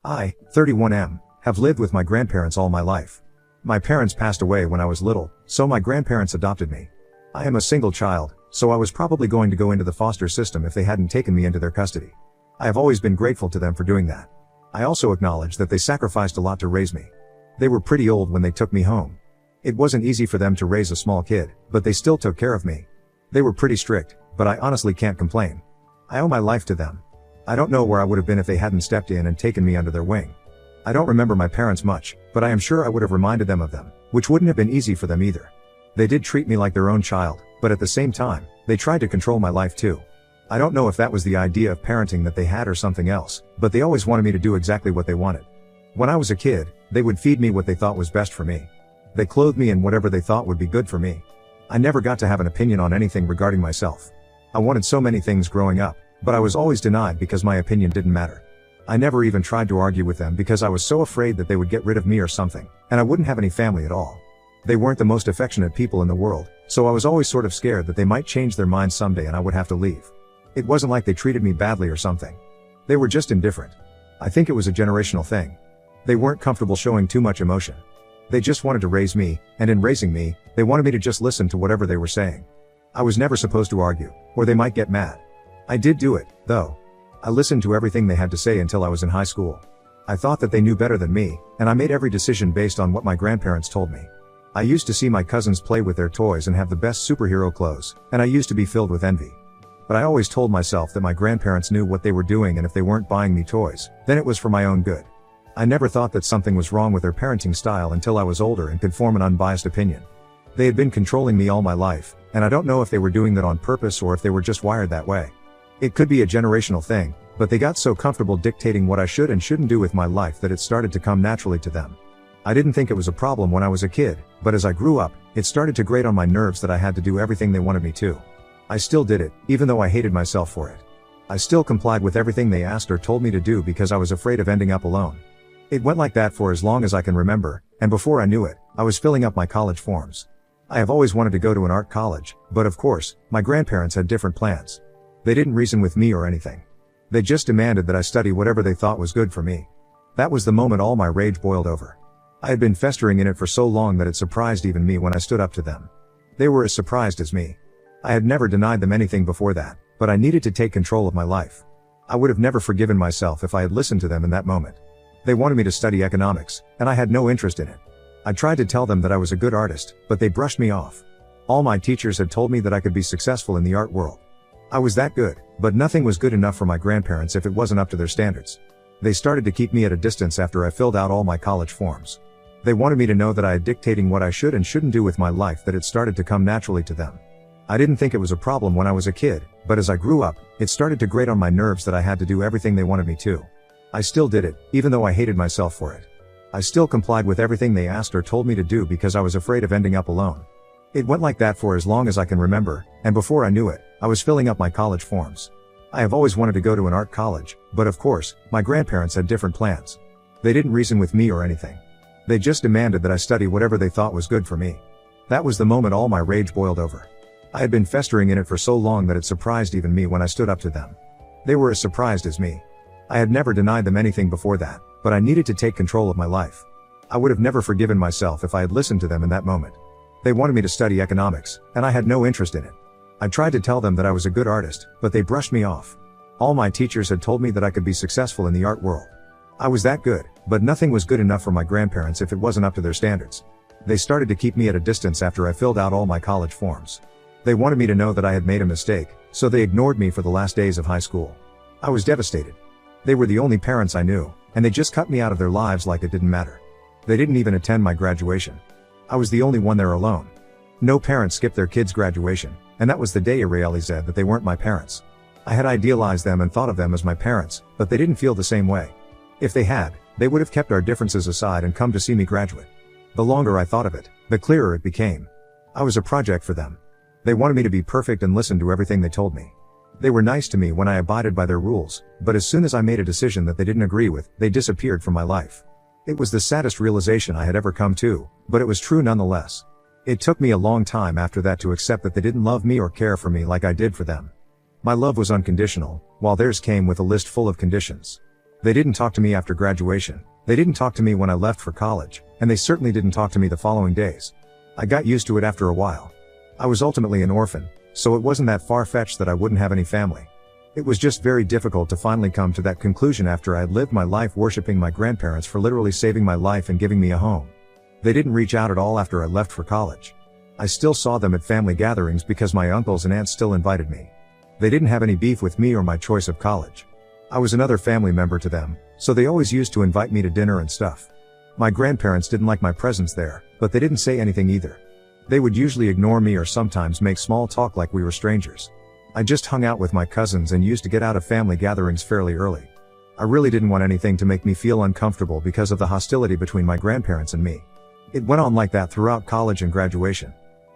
I, 31M, have lived with my grandparents all my life. My parents passed away when I was little, so my grandparents adopted me. I am a single child, so I was probably going to go into the foster system if they hadn't taken me into their custody. I have always been grateful to them for doing that. I also acknowledge that they sacrificed a lot to raise me. They were pretty old when they took me home. It wasn't easy for them to raise a small kid, but they still took care of me. They were pretty strict, but I honestly can't complain. I owe my life to them. I don't know where I would have been if they hadn't stepped in and taken me under their wing. I don't remember my parents much, but I am sure I would have reminded them of them, which wouldn't have been easy for them either. They did treat me like their own child, but at the same time, they tried to control my life too. I don't know if that was the idea of parenting that they had or something else, but they always wanted me to do exactly what they wanted. When I was a kid, they would feed me what they thought was best for me. They clothed me in whatever they thought would be good for me. I never got to have an opinion on anything regarding myself. I wanted so many things growing up, but I was always denied because my opinion didn't matter. I never even tried to argue with them because I was so afraid that they would get rid of me or something, and I wouldn't have any family at all. They weren't the most affectionate people in the world, so I was always sort of scared that they might change their minds someday and I would have to leave. It wasn't like they treated me badly or something. They were just indifferent. I think it was a generational thing. They weren't comfortable showing too much emotion. They just wanted to raise me, and in raising me, they wanted me to just listen to whatever they were saying. I was never supposed to argue, or they might get mad. I did do it, though. I listened to everything they had to say until I was in high school. I thought that they knew better than me, and I made every decision based on what my grandparents told me. I used to see my cousins play with their toys and have the best superhero clothes, and I used to be filled with envy. But I always told myself that my grandparents knew what they were doing, and if they weren't buying me toys, then it was for my own good. I never thought that something was wrong with their parenting style until I was older and could form an unbiased opinion. They had been controlling me all my life, and I don't know if they were doing that on purpose or if they were just wired that way. It could be a generational thing, but they got so comfortable dictating what I should and shouldn't do with my life that it started to come naturally to them. I didn't think it was a problem when I was a kid, but as I grew up, it started to grate on my nerves that I had to do everything they wanted me to. I still did it, even though I hated myself for it. I still complied with everything they asked or told me to do because I was afraid of ending up alone. It went like that for as long as I can remember, and before I knew it, I was filling up my college forms. I have always wanted to go to an art college, but of course, my grandparents had different plans. They didn't reason with me or anything. They just demanded that I study whatever they thought was good for me. That was the moment all my rage boiled over. I had been festering in it for so long that it surprised even me when I stood up to them. They were as surprised as me. I had never denied them anything before that, but I needed to take control of my life. I would have never forgiven myself if I had listened to them in that moment. They wanted me to study economics, and I had no interest in it. I tried to tell them that I was a good artist, but they brushed me off. All my teachers had told me that I could be successful in the art world. I was that good, but nothing was good enough for my grandparents if it wasn't up to their standards. They started to keep me at a distance after I filled out all my college forms. They wanted me to know that I had dictating what I should and shouldn't do with my life, that it started to come naturally to them. I didn't think it was a problem when I was a kid, but as I grew up, it started to grate on my nerves that I had to do everything they wanted me to. I still did it, even though I hated myself for it. I still complied with everything they asked or told me to do because I was afraid of ending up alone. It went like that for as long as I can remember, and before I knew it, I was filling up my college forms. I have always wanted to go to an art college, but of course, my grandparents had different plans. They didn't reason with me or anything. They just demanded that I study whatever they thought was good for me. That was the moment all my rage boiled over. I had been festering in it for so long that it surprised even me when I stood up to them. They were as surprised as me. I had never denied them anything before that, but I needed to take control of my life. I would have never forgiven myself if I had listened to them in that moment. They wanted me to study economics, and I had no interest in it. I tried to tell them that I was a good artist, but they brushed me off. All my teachers had told me that I could be successful in the art world. I was that good, but nothing was good enough for my grandparents if it wasn't up to their standards. They started to keep me at a distance after I filled out all my college forms. They wanted me to know that I had made a mistake, so they ignored me for the last days of high school. I was devastated. They were the only parents I knew, and they just cut me out of their lives like it didn't matter. They didn't even attend my graduation. I was the only one there alone. No parents skipped their kids' graduation, and that was the day I realized that they weren't my parents. I had idealized them and thought of them as my parents, but they didn't feel the same way. If they had, they would have kept our differences aside and come to see me graduate. The longer I thought of it, the clearer it became. I was a project for them. They wanted me to be perfect and listen to everything they told me. They were nice to me when I abided by their rules, but as soon as I made a decision that they didn't agree with, they disappeared from my life. It was the saddest realization I had ever come to, but it was true nonetheless. It took me a long time after that to accept that they didn't love me or care for me like I did for them. My love was unconditional, while theirs came with a list full of conditions. They didn't talk to me after graduation, they didn't talk to me when I left for college, and they certainly didn't talk to me the following days. I got used to it after a while. I was ultimately an orphan, so it wasn't that far-fetched that I wouldn't have any family. It was just very difficult to finally come to that conclusion after I had lived my life worshipping my grandparents for literally saving my life and giving me a home. They didn't reach out at all after I left for college. I still saw them at family gatherings because my uncles and aunts still invited me. They didn't have any beef with me or my choice of college. I was another family member to them, so they always used to invite me to dinner and stuff. My grandparents didn't like my presence there, but they didn't say anything either. They would usually ignore me or sometimes make small talk like we were strangers. I just hung out with my cousins and used to get out of family gatherings fairly early. I really didn't want anything to make me feel uncomfortable because of the hostility between my grandparents and me. It went on like that throughout college and graduation.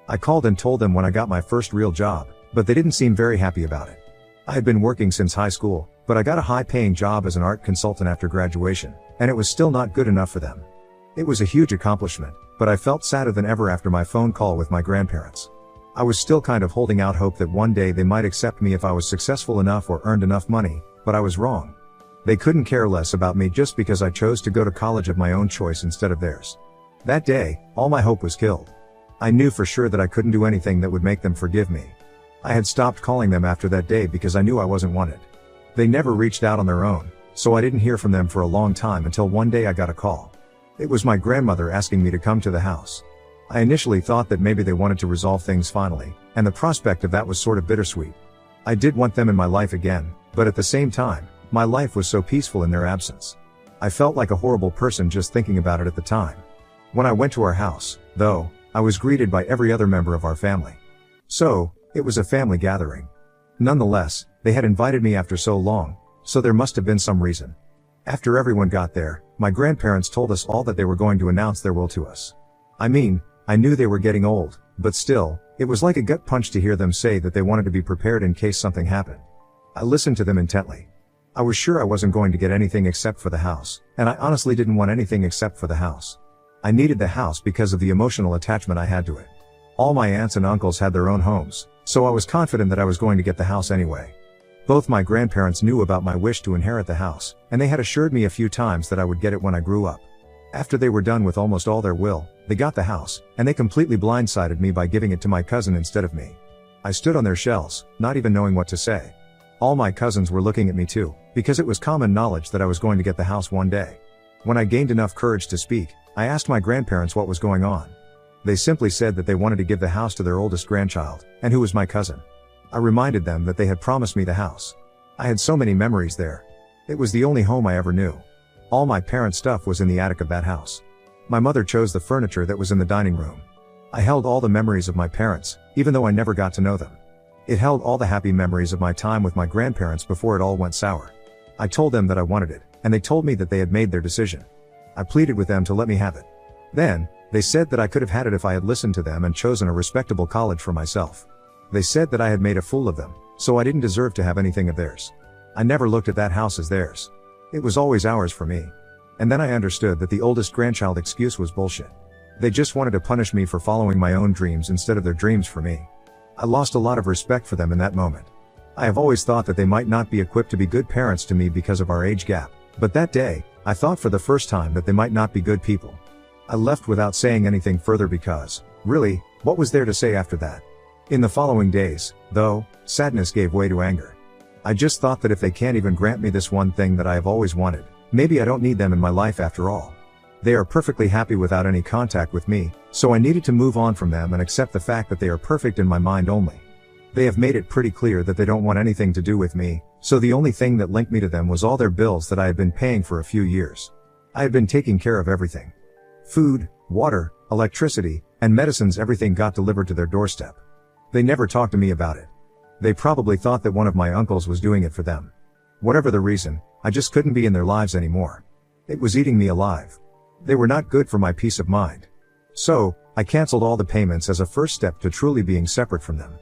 I called and told them when I got my first real job, but they didn't seem very happy about it. I had been working since high school, but I got a high-paying job as an art consultant after graduation, and it was still not good enough for them. It was a huge accomplishment, but I felt sadder than ever after my phone call with my grandparents. I was still kind of holding out hope that one day they might accept me if I was successful enough or earned enough money, but I was wrong. They couldn't care less about me just because I chose to go to college of my own choice instead of theirs. That day, all my hope was killed. I knew for sure that I couldn't do anything that would make them forgive me. I had stopped calling them after that day because I knew I wasn't wanted. They never reached out on their own, so I didn't hear from them for a long time until one day I got a call. It was my grandmother asking me to come to the house. I initially thought that maybe they wanted to resolve things finally, and the prospect of that was sort of bittersweet. I did want them in my life again, but at the same time, my life was so peaceful in their absence. I felt like a horrible person just thinking about it at the time. When I went to our house, though, I was greeted by every other member of our family. So, it was a family gathering. Nonetheless, they had invited me after so long, so there must have been some reason. After everyone got there, my grandparents told us all that they were going to announce their will to us. I mean, I knew they were getting old, but still, it was like a gut punch to hear them say that they wanted to be prepared in case something happened. I listened to them intently. I was sure I wasn't going to get anything except for the house, and I honestly didn't want anything except for the house. I needed the house because of the emotional attachment I had to it. All my aunts and uncles had their own homes, so I was confident that I was going to get the house anyway. Both my grandparents knew about my wish to inherit the house, and they had assured me a few times that I would get it when I grew up. After they were done with almost all their will, they got the house, and they completely blindsided me by giving it to my cousin instead of me. I stood on their shelves, not even knowing what to say. All my cousins were looking at me too, because it was common knowledge that I was going to get the house one day. When I gained enough courage to speak, I asked my grandparents what was going on. They simply said that they wanted to give the house to their oldest grandchild, and who was my cousin. I reminded them that they had promised me the house. I had so many memories there. It was the only home I ever knew. All my parents' stuff was in the attic of that house. My mother chose the furniture that was in the dining room. I held all the memories of my parents, even though I never got to know them. It held all the happy memories of my time with my grandparents before it all went sour. I told them that I wanted it, and they told me that they had made their decision. I pleaded with them to let me have it. Then, they said that I could have had it if I had listened to them and chosen a respectable college for myself. They said that I had made a fool of them, so I didn't deserve to have anything of theirs. I never looked at that house as theirs. It was always ours for me. And then I understood that the oldest grandchild excuse was bullshit. They just wanted to punish me for following my own dreams instead of their dreams for me. I lost a lot of respect for them in that moment. I have always thought that they might not be equipped to be good parents to me because of our age gap, but that day, I thought for the first time that they might not be good people. I left without saying anything further because, really, what was there to say after that? In the following days, though, sadness gave way to anger. I just thought that if they can't even grant me this one thing that I have always wanted, maybe I don't need them in my life after all. They are perfectly happy without any contact with me, so I needed to move on from them and accept the fact that they are perfect in my mind only. They have made it pretty clear that they don't want anything to do with me, so the only thing that linked me to them was all their bills that I had been paying for a few years. I had been taking care of everything. Food, water, electricity, and medicines, everything got delivered to their doorstep. They never talked to me about it. They probably thought that one of my uncles was doing it for them. Whatever the reason, I just couldn't be in their lives anymore. It was eating me alive. They were not good for my peace of mind. So, I canceled all the payments as a first step to truly being separate from them.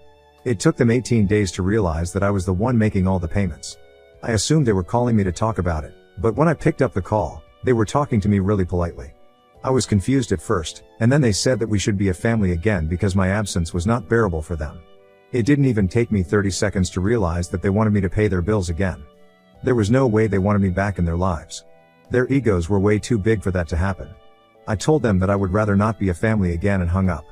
It took them 18 days to realize that I was the one making all the payments. I assumed they were calling me to talk about it, but when I picked up the call, they were talking to me really politely. I was confused at first, and then they said that we should be a family again because my absence was not bearable for them. It didn't even take me 30 seconds to realize that they wanted me to pay their bills again. There was no way they wanted me back in their lives. Their egos were way too big for that to happen. I told them that I would rather not be a family again and hung up.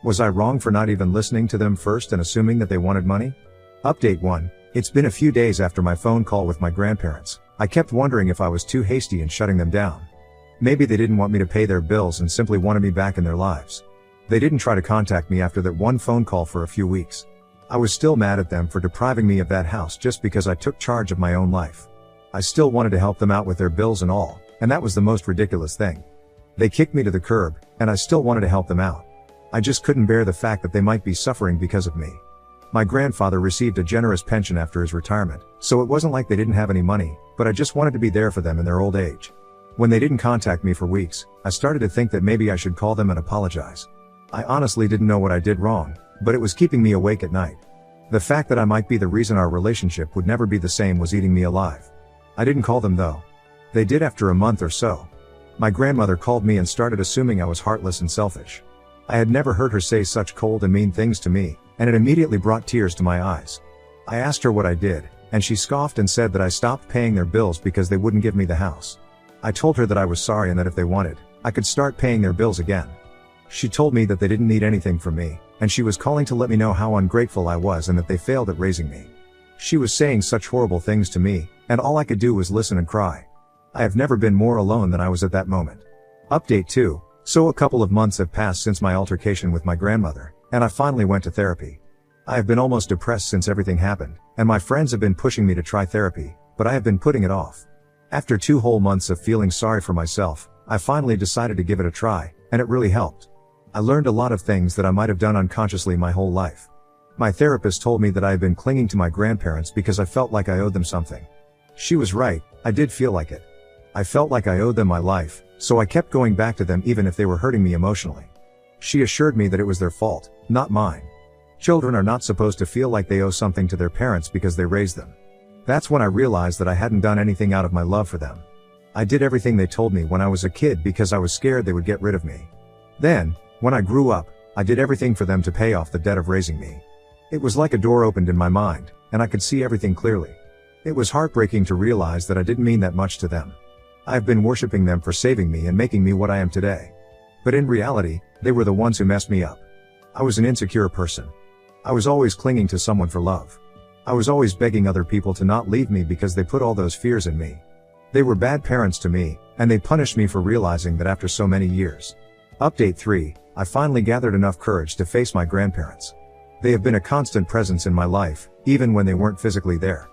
Was I wrong for not even listening to them first and assuming that they wanted money? Update 1. It's been a few days after my phone call with my grandparents. I kept wondering if I was too hasty in shutting them down. Maybe they didn't want me to pay their bills and simply wanted me back in their lives. They didn't try to contact me after that one phone call for a few weeks. I was still mad at them for depriving me of that house just because I took charge of my own life. I still wanted to help them out with their bills and all, and that was the most ridiculous thing. They kicked me to the curb, and I still wanted to help them out. I just couldn't bear the fact that they might be suffering because of me. My grandfather received a generous pension after his retirement, so it wasn't like they didn't have any money, but I just wanted to be there for them in their old age. When they didn't contact me for weeks, I started to think that maybe I should call them and apologize. I honestly didn't know what I did wrong, but it was keeping me awake at night. The fact that I might be the reason our relationship would never be the same was eating me alive. I didn't call them though. They did after a month or so. My grandmother called me and started assuming I was heartless and selfish. I had never heard her say such cold and mean things to me, and it immediately brought tears to my eyes. I asked her what I did, and she scoffed and said that I stopped paying their bills because they wouldn't give me the house. I told her that I was sorry and that if they wanted, I could start paying their bills again. She told me that they didn't need anything from me, and she was calling to let me know how ungrateful I was and that they failed at raising me. She was saying such horrible things to me, and all I could do was listen and cry. I have never been more alone than I was at that moment. Update 2. So a couple of months have passed since my altercation with my grandmother, and I finally went to therapy. I have been almost depressed since everything happened, and my friends have been pushing me to try therapy, but I have been putting it off. After 2 whole months of feeling sorry for myself, I finally decided to give it a try, and it really helped. I learned a lot of things that I might have done unconsciously my whole life. My therapist told me that I had been clinging to my grandparents because I felt like I owed them something. She was right, I did feel like it. I felt like I owed them my life, so I kept going back to them even if they were hurting me emotionally. She assured me that it was their fault, not mine. Children are not supposed to feel like they owe something to their parents because they raised them. That's when I realized that I hadn't done anything out of my love for them. I did everything they told me when I was a kid because I was scared they would get rid of me. Then, when I grew up, I did everything for them to pay off the debt of raising me. It was like a door opened in my mind, and I could see everything clearly. It was heartbreaking to realize that I didn't mean that much to them. I have been worshiping them for saving me and making me what I am today. But in reality, they were the ones who messed me up. I was an insecure person. I was always clinging to someone for love. I was always begging other people to not leave me because they put all those fears in me. They were bad parents to me, and they punished me for realizing that after so many years. Update 3. I finally gathered enough courage to face my grandparents. They have been a constant presence in my life, even when they weren't physically there.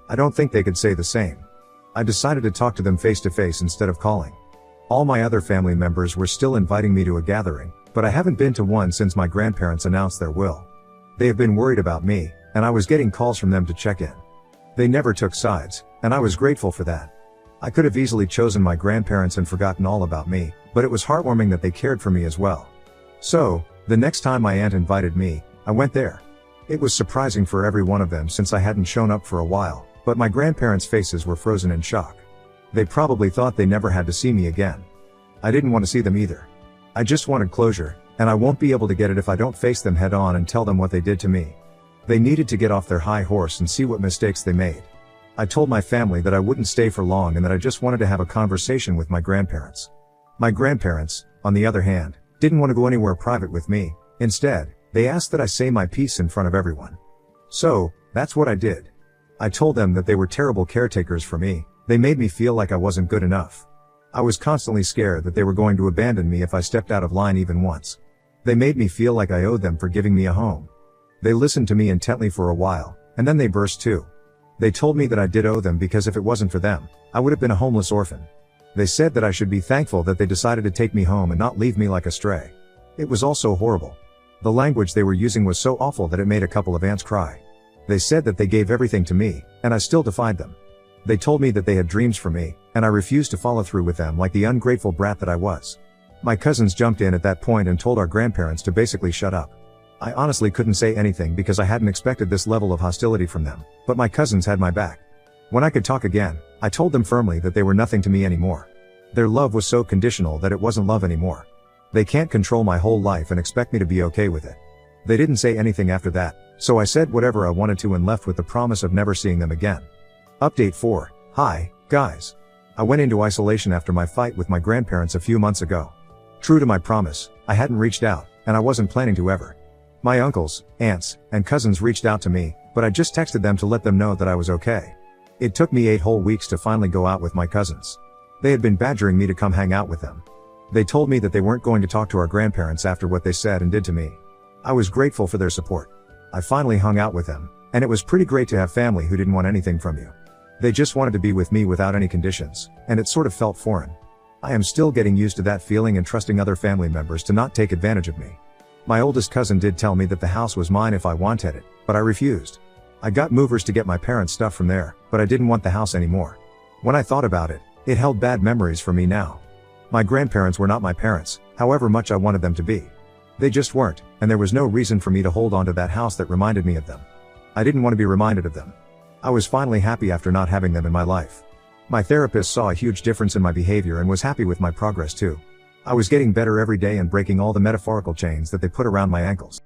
I don't think they could say the same. I decided to talk to them face to face instead of calling. All my other family members were still inviting me to a gathering, but I haven't been to one since my grandparents announced their will. They have been worried about me, and I was getting calls from them to check in. They never took sides, and I was grateful for that. I could have easily chosen my grandparents and forgotten all about me, but it was heartwarming that they cared for me as well. So, the next time my aunt invited me, I went there. It was surprising for every one of them since I hadn't shown up for a while, but my grandparents' faces were frozen in shock. They probably thought they never had to see me again. I didn't want to see them either. I just wanted closure, and I won't be able to get it if I don't face them head on and tell them what they did to me. They needed to get off their high horse and see what mistakes they made. I told my family that I wouldn't stay for long and that I just wanted to have a conversation with my grandparents. My grandparents, on the other hand, didn't want to go anywhere private with me. Instead, they asked that I say my piece in front of everyone. So, that's what I did. I told them that they were terrible caretakers for me. They made me feel like I wasn't good enough. I was constantly scared that they were going to abandon me if I stepped out of line even once. They made me feel like I owed them for giving me a home. They listened to me intently for a while, and then they burst too. They told me that I did owe them because if it wasn't for them, I would have been a homeless orphan. They said that I should be thankful that they decided to take me home and not leave me like a stray. It was all so horrible. The language they were using was so awful that it made a couple of aunts cry. They said that they gave everything to me, and I still defied them. They told me that they had dreams for me, and I refused to follow through with them like the ungrateful brat that I was. My cousins jumped in at that point and told our grandparents to basically shut up. I honestly couldn't say anything because I hadn't expected this level of hostility from them, but my cousins had my back. When I could talk again, I told them firmly that they were nothing to me anymore. Their love was so conditional that it wasn't love anymore. They can't control my whole life and expect me to be okay with it. They didn't say anything after that, so I said whatever I wanted to and left with the promise of never seeing them again. Update 4. Hi, guys. I went into isolation after my fight with my grandparents a few months ago. True to my promise, I hadn't reached out, and I wasn't planning to ever. My uncles, aunts, and cousins reached out to me, but I just texted them to let them know that I was okay. It took me 8 whole weeks to finally go out with my cousins. They had been badgering me to come hang out with them. They told me that they weren't going to talk to our grandparents after what they said and did to me. I was grateful for their support. I finally hung out with them, and it was pretty great to have family who didn't want anything from you. They just wanted to be with me without any conditions, and it sort of felt foreign. I am still getting used to that feeling and trusting other family members to not take advantage of me. My oldest cousin did tell me that the house was mine if I wanted it, but I refused. I got movers to get my parents' stuff from there, but I didn't want the house anymore. When I thought about it, it held bad memories for me now. My grandparents were not my parents, however much I wanted them to be. They just weren't, and there was no reason for me to hold on to that house that reminded me of them. I didn't want to be reminded of them. I was finally happy after not having them in my life. My therapist saw a huge difference in my behavior and was happy with my progress too. I was getting better every day and breaking all the metaphorical chains that they put around my ankles.